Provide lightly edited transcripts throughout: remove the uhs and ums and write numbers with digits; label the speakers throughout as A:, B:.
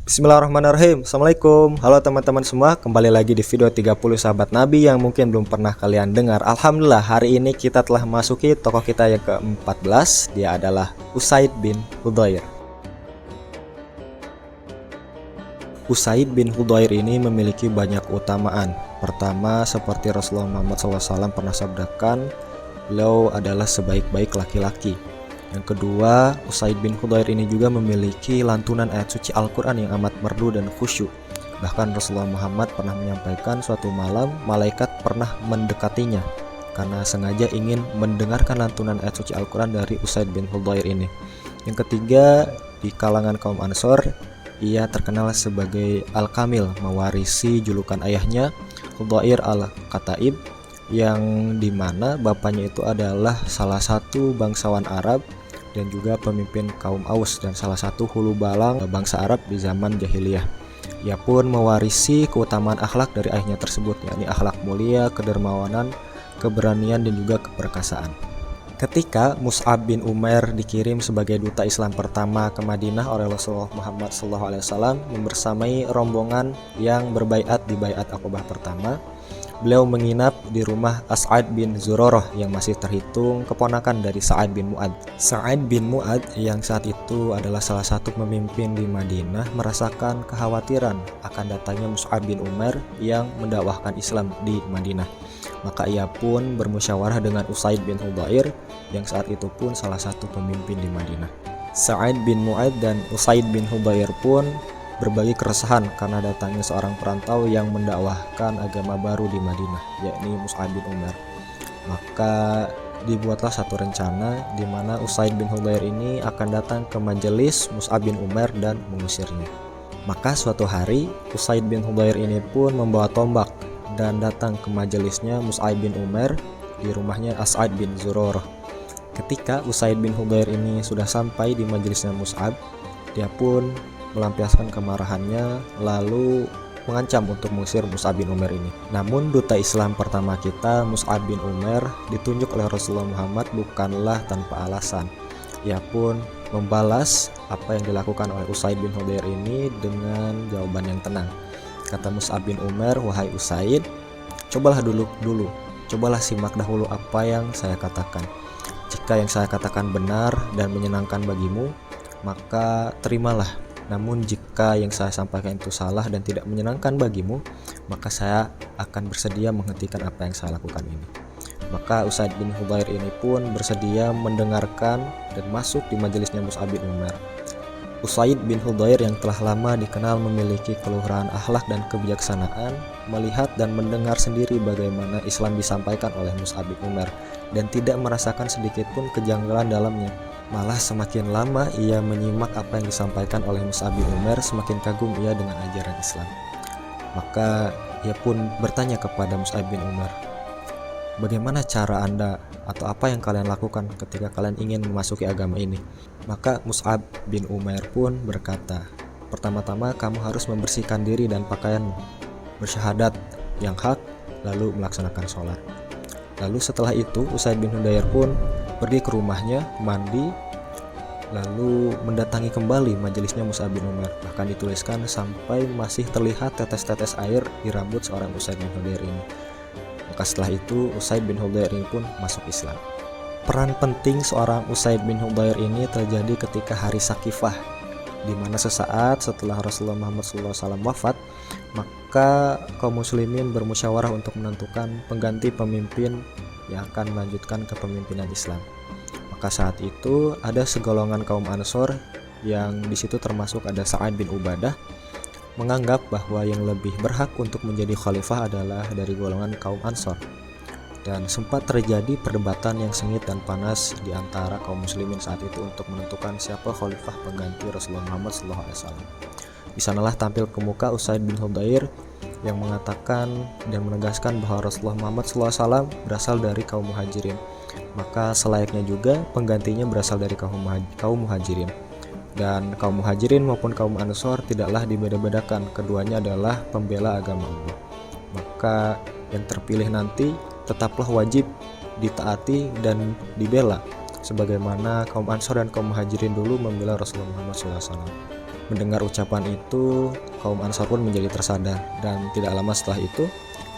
A: Bismillahirrahmanirrahim. Assalamualaikum. Halo teman-teman semua, kembali lagi di video 30 sahabat Nabi yang mungkin belum pernah kalian dengar. Alhamdulillah, hari ini kita telah memasuki tokoh kita yang ke-14. Dia adalah Usaid bin Hudhair. Usaid bin Hudhair ini memiliki banyak keutamaan. Pertama, seperti Rasulullah Muhammad SAW pernah sabdakan, beliau adalah sebaik-baik laki-laki. Yang kedua, Usaid bin Hudhair ini juga memiliki lantunan ayat suci Al-Quran yang amat merdu dan khusyuk. Bahkan Rasulullah Muhammad pernah menyampaikan suatu malam malaikat pernah mendekatinya karena sengaja ingin mendengarkan lantunan ayat suci Al-Quran dari Usaid bin Hudhair ini. Yang ketiga, di kalangan kaum Ansor, ia terkenal sebagai Al-Kamil, mewarisi julukan ayahnya Hudhair Al-Kataib, yang dimana bapaknya itu adalah salah satu bangsawan Arab dan juga pemimpin kaum Aus dan salah satu hulu balang bangsa Arab di zaman jahiliyah. Ia pun mewarisi keutamaan akhlak dari ayahnya tersebut, yakni akhlak mulia, kedermawanan, keberanian dan juga keperkasaan. Ketika Mus'ab bin Umair dikirim sebagai duta Islam pertama ke Madinah oleh Rasulullah Muhammad SAW membersamai rombongan yang berbaiat di baiat Aqabah pertama, beliau menginap di rumah As'ad bin Zurarah yang masih terhitung keponakan dari Sa'ad bin Mu'ad. Sa'ad bin Mu'ad yang saat itu adalah salah satu pemimpin di Madinah merasakan kekhawatiran akan datangnya Mus'ab bin Umair yang mendakwahkan Islam di Madinah. Maka ia pun bermusyawarah dengan Usaid bin Hudhair yang saat itu pun salah satu pemimpin di Madinah. Sa'ad bin Mu'ad dan Usaid bin Hudhair pun berbagi keresahan karena datangnya seorang perantau yang mendakwahkan agama baru di Madinah, yakni Mus'ab bin Umair. Maka dibuatlah satu rencana di mana Usaid bin Hudhair ini akan datang ke majelis Mus'ab bin Umair dan mengusirnya. Maka suatu hari Usaid bin Hudhair ini pun membawa tombak dan datang ke majelisnya Mus'ab bin Umair di rumahnya As'ad bin Zurarah. Ketika Usaid bin Hudhair ini sudah sampai di majelisnya Mus'ab, dia pun melampiaskan kemarahannya lalu mengancam untuk mengusir Mus'ab bin Umair ini. Namun duta Islam pertama kita, Mus'ab bin Umair, ditunjuk oleh Rasulullah Muhammad bukanlah tanpa alasan. Ia pun membalas apa yang dilakukan oleh Usaid bin Hudhair ini dengan jawaban yang tenang. Kata Mus'ab bin Umair, "Wahai Usaid, cobalah cobalah simak dahulu apa yang saya katakan. Jika yang saya katakan benar dan menyenangkan bagimu, maka terimalah. Namun jika yang saya sampaikan itu salah dan tidak menyenangkan bagimu, maka saya akan bersedia menghentikan apa yang saya lakukan ini." Maka Usaid bin Hudhair ini pun bersedia mendengarkan dan masuk di majelisnya Mus'ab bin Umair. Usaid bin Hudhair yang telah lama dikenal memiliki keluhuran akhlak dan kebijaksanaan, melihat dan mendengar sendiri bagaimana Islam disampaikan oleh Mus'ab bin Umair dan tidak merasakan sedikit pun kejanggalan dalamnya. Malah semakin lama ia menyimak apa yang disampaikan oleh Mus'ab bin Umair, semakin kagum ia dengan ajaran Islam. Maka ia pun bertanya kepada Mus'ab bin Umair, "Bagaimana cara Anda atau apa yang kalian lakukan ketika kalian ingin memasuki agama ini?" Maka Mus'ab bin Umair pun berkata, "Pertama-tama kamu harus membersihkan diri dan pakaianmu, bersyahadat yang hak, lalu melaksanakan sholat." Lalu setelah itu Usaid bin Hudhair pun pergi ke rumahnya, mandi, lalu mendatangi kembali majelisnya Mus'ab bin Umair. Bahkan dituliskan sampai masih terlihat tetes-tetes air di rambut seorang Usaid bin Hudhair ini. Maka setelah itu Usaid bin Hudhair ini pun masuk Islam. Peran penting seorang Usaid bin Hudhair ini terjadi ketika hari Sakifah, di mana sesaat setelah Rasulullah Muhammad SAW wafat, maka kaum muslimin bermusyawarah untuk menentukan pengganti pemimpin yang akan melanjutkan kepemimpinan Islam. Maka saat itu ada segolongan kaum Ansor yang disitu termasuk ada Sa'ad bin Ubadah, menganggap bahwa yang lebih berhak untuk menjadi khalifah adalah dari golongan kaum Ansor. Dan sempat terjadi perdebatan yang sengit dan panas di antara kaum muslimin saat itu untuk menentukan siapa khalifah pengganti Rasulullah Muhammad SAW. Di sanalah tampil ke muka Usaid bin Hudhair yang mengatakan dan menegaskan bahwa Rasulullah Muhammad SAW berasal dari kaum muhajirin. Maka selayaknya juga penggantinya berasal dari kaum muhajirin. Dan kaum muhajirin maupun kaum ansor tidaklah dibeda-bedakan, keduanya adalah pembela agama Allah. Maka yang terpilih nanti tetaplah wajib ditaati dan dibela sebagaimana kaum ansor dan kaum muhajirin dulu membela Rasulullah Muhammad SAW. Mendengar ucapan itu, kaum Ansar pun menjadi tersadar, dan tidak lama setelah itu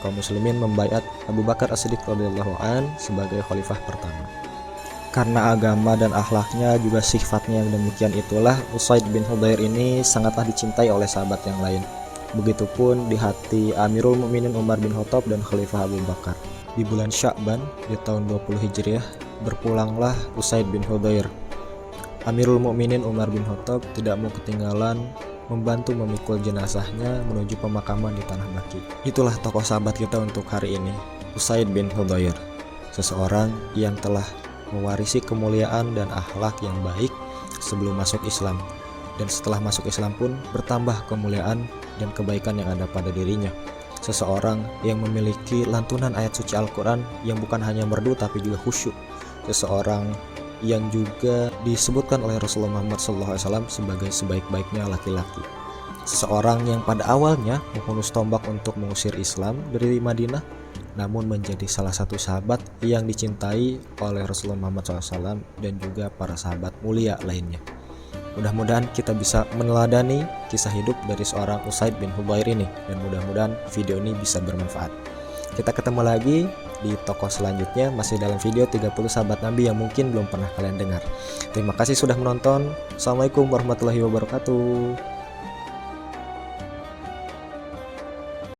A: kaum muslimin membaiat Abu Bakar As-Siddiq radhiyallahu an sebagai khalifah pertama. Karena agama dan akhlaknya juga sifatnya yang demikian itulah Usaid bin Hudzair ini sangatlah dicintai oleh sahabat yang lain. Begitupun di hati Amirul Mukminin Umar bin Khattab dan Khalifah Abu Bakar. Di bulan Sya'ban di tahun 20 Hijriah berpulanglah Usaid bin Hudzair. Amirul Mukminin Umar bin Khattab tidak mau ketinggalan membantu memikul jenazahnya menuju pemakaman di Tanah Baqi. Itulah tokoh sahabat kita untuk hari ini, Usaid bin Hudzair, seseorang yang telah mewarisi kemuliaan dan akhlak yang baik sebelum masuk Islam, dan setelah masuk Islam pun bertambah kemuliaan dan kebaikan yang ada pada dirinya. Seseorang yang memiliki lantunan ayat suci Al-Quran yang bukan hanya merdu tapi juga khusyuk. Seseorang yang juga disebutkan oleh Rasulullah Muhammad SAW sebagai sebaik-baiknya laki-laki. Seseorang yang pada awalnya menghunus tombak untuk mengusir Islam dari Madinah, namun menjadi salah satu sahabat yang dicintai oleh Rasulullah Muhammad SAW dan juga para sahabat mulia lainnya. Mudah-mudahan kita bisa meneladani kisah hidup dari seorang Usaid bin Hudzair ini, dan mudah-mudahan video ini bisa bermanfaat. Kita ketemu lagi di tokoh selanjutnya, masih dalam video 30 sahabat Nabi yang mungkin belum pernah kalian dengar. Terima kasih sudah menonton. Assalamualaikum warahmatullahi wabarakatuh.